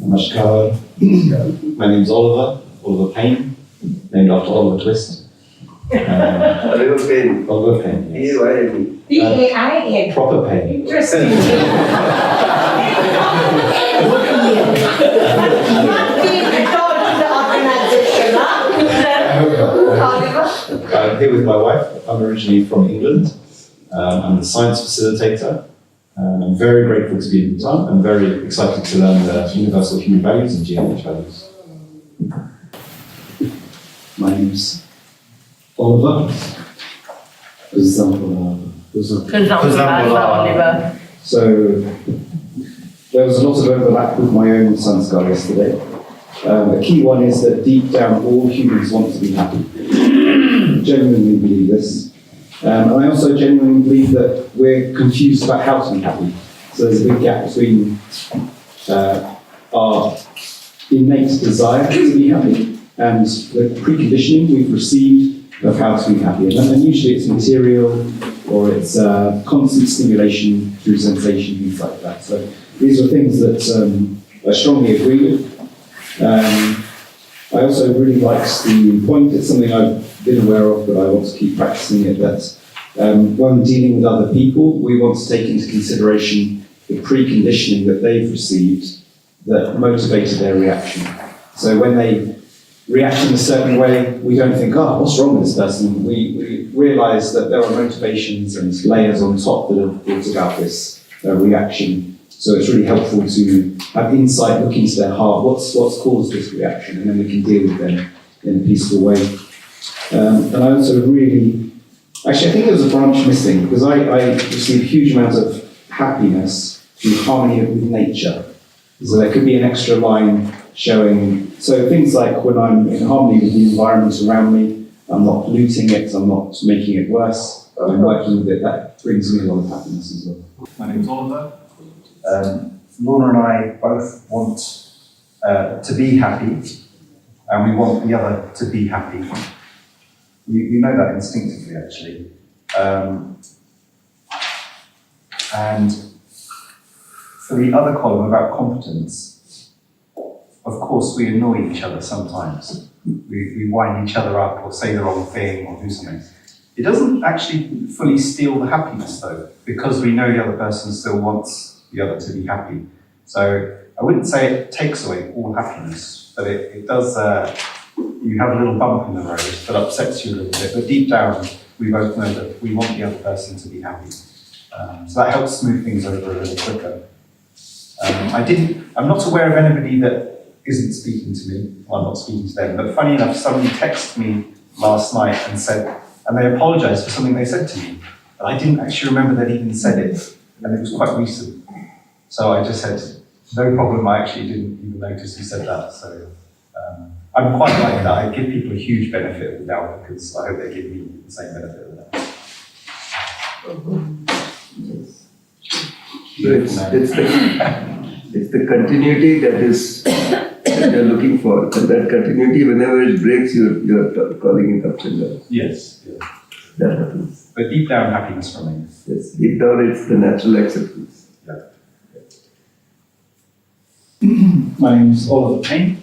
Namaskar. My name's Oliver Pain, named after Oliver Twist. Oliver Pain. Oliver Pain, yes. P-A-I-N-E. P-A-I-N. Proper pain. Interesting. Not being returned to the organization, huh? I'm here with my wife. I'm originally from England. I'm the science facilitator. I'm very grateful to be in Bhutan. I'm very excited to learn the universal human values and GMH values. My name's Oliver. So there was a lot of overlap with my own Sanskar yesterday. The key one is that deep down all humans want to be happy. I genuinely believe this. And I also genuinely believe that we're confused about how to be happy. So there's a big gap between our innate desire to be happy and the preconditioning we've received of how to be happy. And usually it's material or it's constant stimulation through sensation, things like that. So these are things that I strongly agree with. I also really like the point, it's something I've been aware of, but I want to keep practicing it, that when dealing with other people, we want to take into consideration the preconditioning that they've received that motivated their reaction. So when they react in a certain way, we don't think, oh, what's wrong with this person? We realise that there are motivations and layers on top that have brought about this reaction. So it's really helpful to have insight, look into their heart, what's caused this reaction, and then we can deal with them in a peaceful way. And I also really, actually I think there was a branch missing, because I receive huge amounts of happiness through harmony with nature. So there could be an extra line showing, so things like when I'm in harmony with the environment around me, I'm not polluting it, I'm not making it worse, I'm working with it, that brings me a lot of happiness as well. My name's Oliver. Lorna and I both want to be happy, and we want the other to be happy. You know that instinctively, actually. And for the other column about competence, of course we annoy each other sometimes. We wind each other up or say the wrong thing or do something. It doesn't actually fully steal the happiness though, because we know the other person still wants the other to be happy. So I wouldn't say it takes away all happiness, but it does, you have a little bump in the road that upsets you a little bit, but deep down we both know that we want the other person to be happy. So that helps smooth things over a little quicker. I'm not aware of anybody that isn't speaking to me. Well, I'm not speaking to them, but funny enough, somebody texted me last night and said, and they apologised for something they said to me. And I didn't actually remember they'd even said it, and it was quite recent. So I just said, no problem, I actually didn't even notice you said that. So I'm quite like that. I give people a huge benefit of the doubt because I hope they give me the same benefit of the doubt. It's the continuity that you're looking for, and that continuity, whenever it breaks, you're calling it ups and downs. Yes. Yeah. That happens. But deep down, happiness remains. Yes, deep down, it's the natural acceptance. Yeah. My name's Oliver Pain.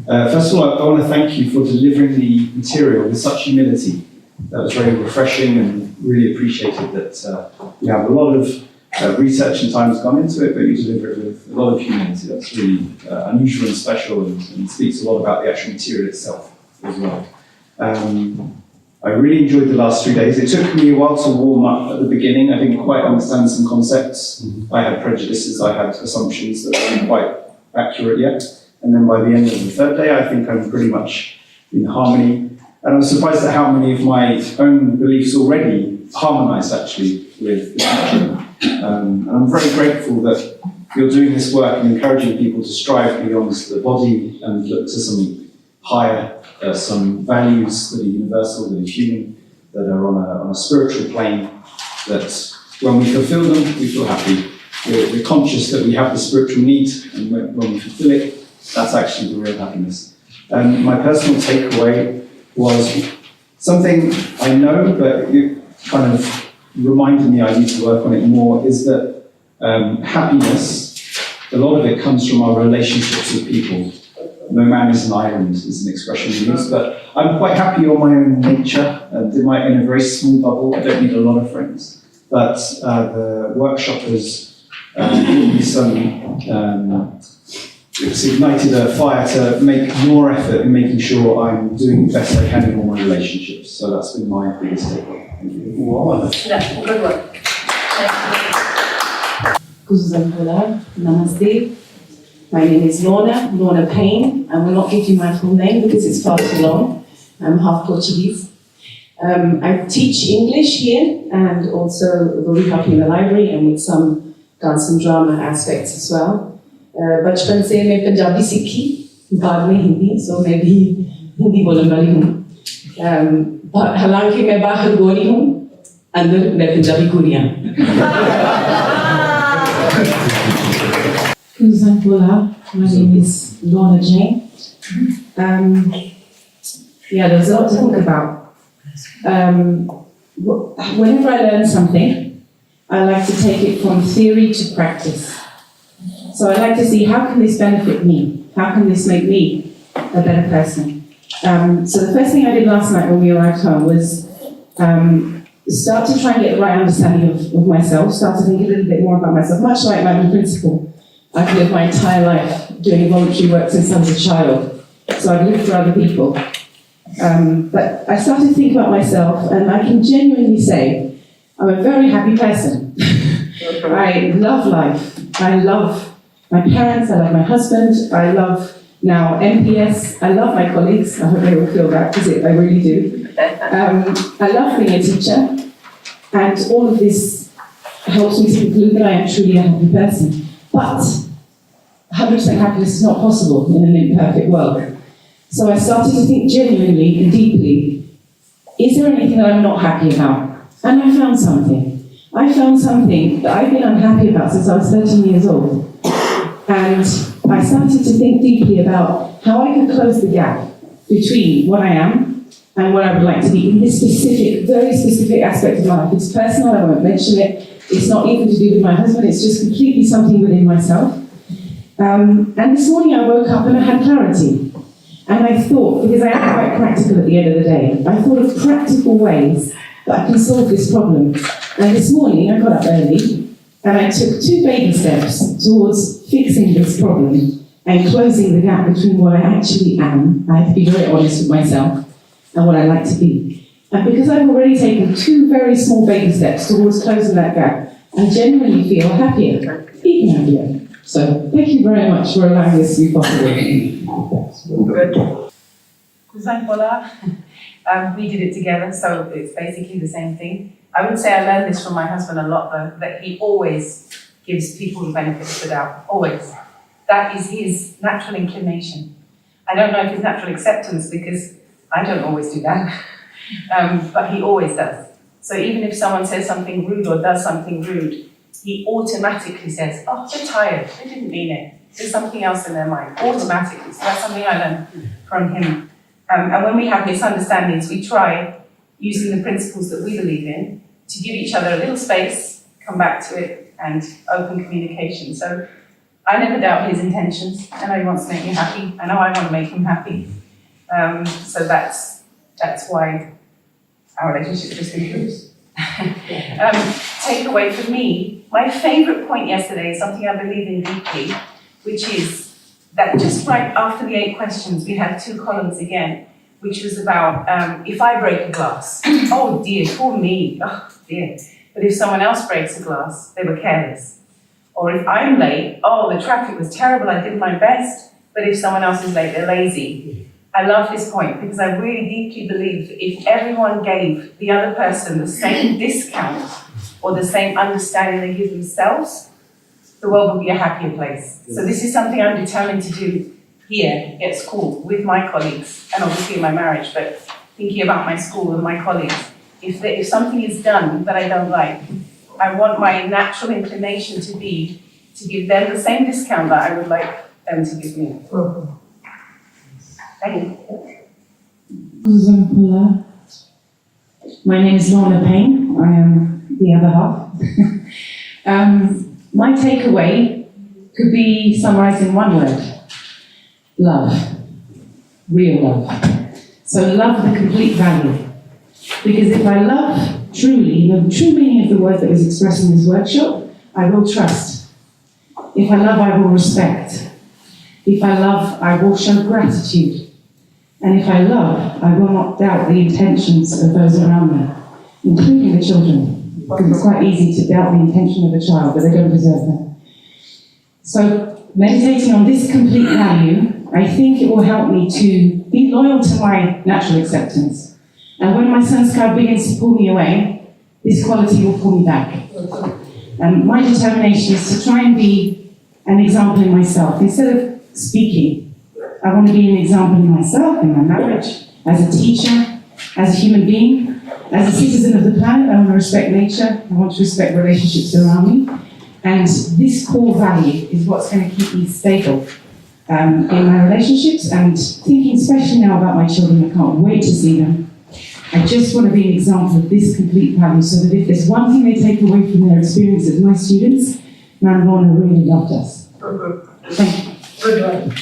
First of all, I want to thank you for delivering the material with such humility. That was very refreshing and really appreciated that you have a lot of research and time has gone into it, but you deliver it with a lot of humility. That's really unusual and special and speaks a lot about the actual material itself as well. I really enjoyed the last 3 days. It took me a while to warm up at the beginning. I didn't quite understand some concepts. I had prejudices, I had assumptions that weren't quite accurate yet. And then by the end of the third day, I think I'm pretty much in harmony. And I was surprised at how many of my own beliefs already harmonized actually with the teaching. And I'm very grateful that you're doing this work and encouraging people to strive beyond the body and look to something higher, some values that are universal, that are human, that are on a spiritual plane, that when we fulfill them, we feel happy. We're conscious that we have the spiritual need, and when we fulfill it, that's actually the real happiness. My personal takeaway was something I know, but you kind of reminded me I need to work on it more, is that happiness a lot of it comes from our relationships with people. No man is an island is an expression we use, but I'm quite happy on my own nature, in a very small bubble. I don't need a lot of friends. But the workshop has it's ignited a fire to make more effort in making sure I'm doing the best I can in all my relationships. So that's been my biggest takeaway. Thank you. Wow. Yeah, good one. Kuzuzampola, namaste. My name is Lorna Pain. I will not give you my full name because it's far too long. I'm half Portuguese. I teach English here and also work in the library and with some dance and drama aspects as well. बचपन से मैं पंजाबी सीखी, बाद में Hindi, so मैं भी हिंदी बोलने वाली हूँ। हालांकि मैं बाहर गोरी हूँ, अंदर मैं Punjabi कुड़ियाँ। Kuzanpola, my name is Lorna Jane. Yeah, there's a lot to think about. Whenever I learn something, I like to take it from theory to practice. So I like to see how can this benefit me? How can this make me a better person? So the first thing I did last night when we arrived home was start to try and get the right understanding of myself, start to think a little bit more about myself, much like my principal. I've lived my entire life doing voluntary work since I was a child, so I've lived for other people. But I started to think about myself, and I can genuinely say I'm a very happy person. I love life. I love my parents, I love my husband, I love now NPS, I love my colleagues, I hope they all feel that, because I really do. I love being a teacher, and all of this helps me to conclude that I am truly a happy person. But 100% happiness is not possible in an imperfect world. So I started to think genuinely and deeply, is there anything that I'm not happy about? And I found something. I found something that I've been unhappy about since I was 13 years old. And I started to think deeply about how I could close the gap between what I am and what I would like to be in this specific, very specific aspect of my life. It's personal, I won't mention it. It's not even to do with my husband, it's just completely something within myself. And this morning I woke up and I had clarity. And I thought, because I am quite practical at the end of the day, I thought of practical ways that I can solve this problem. And this morning I got up early and I took 2 baby steps towards fixing this problem and closing the gap between what I actually am, I have to be very honest with myself, and what I like to be. And because I've already taken 2 very small baby steps towards closing that gap, I genuinely feel happier, even happier. So thank you very much for allowing this to be possible. Good. Kuzanpola, we did it together, so it's basically the same thing. I would say I learned this from my husband a lot, though, that he always gives people the benefit of the doubt, always. That is his natural inclination. I don't know if it's natural acceptance, because I don't always do that, but he always does. So even if someone says something rude or does something rude, he automatically says, oh, they're tired, they didn't mean it. There's something else in their mind, automatically. So that's something I learned from him. And when we have misunderstandings, we try, using the principles that we believe in, to give each other a little space, come back to it, and open communication. So I never doubt his intentions. I know he wants to make me happy. I know I want to make him happy. So that's why our relationship just improves. Takeaway for me, my favourite point yesterday is something I believe in deeply, which is that just right after the 8 questions, we had 2 columns again, which was about if I break a glass, oh dear, poor me, oh dear. But if someone else breaks a glass, they were careless. Or if I'm late, oh, the traffic was terrible, I did my best. But if someone else is late, they're lazy. I love this point because I really deeply believe that if everyone gave the other person the same discount or the same understanding they give themselves, the world would be a happier place. So this is something I'm determined to do here at school with my colleagues, and obviously in my marriage, but thinking about my school and my colleagues. If something is done that I don't like, I want my natural inclination to be to give them the same discount that I would like them to give me. Thank you. My name is Lorna Pain. I am the other half. My takeaway could be summarized in one word: love. Real love. So love the complete value. Because if I love truly, the true meaning of the word that was expressed in this workshop, I will trust. If I love, I will respect. If I love, I will show gratitude. And if I love, I will not doubt the intentions of those around me, including the children. Because it's quite easy to doubt the intention of a child, but they don't deserve that. So meditating on this complete value, I think it will help me to be loyal to my natural acceptance. And when my sun sky begins to pull me away, this quality will pull me back. My determination is to try and be an example in myself. Instead of speaking, I want to be an example in myself, in my marriage, as a teacher, as a human being, as a citizen of the planet. I want to respect nature. I want to respect relationships around me. And this core value is what's going to keep me stable in my relationships, and thinking especially now about my children. I can't wait to see them. I just want to be an example of this complete value, so that if there's one thing they take away from their experience as my students, Lorna really loved us. Thank you. Good one.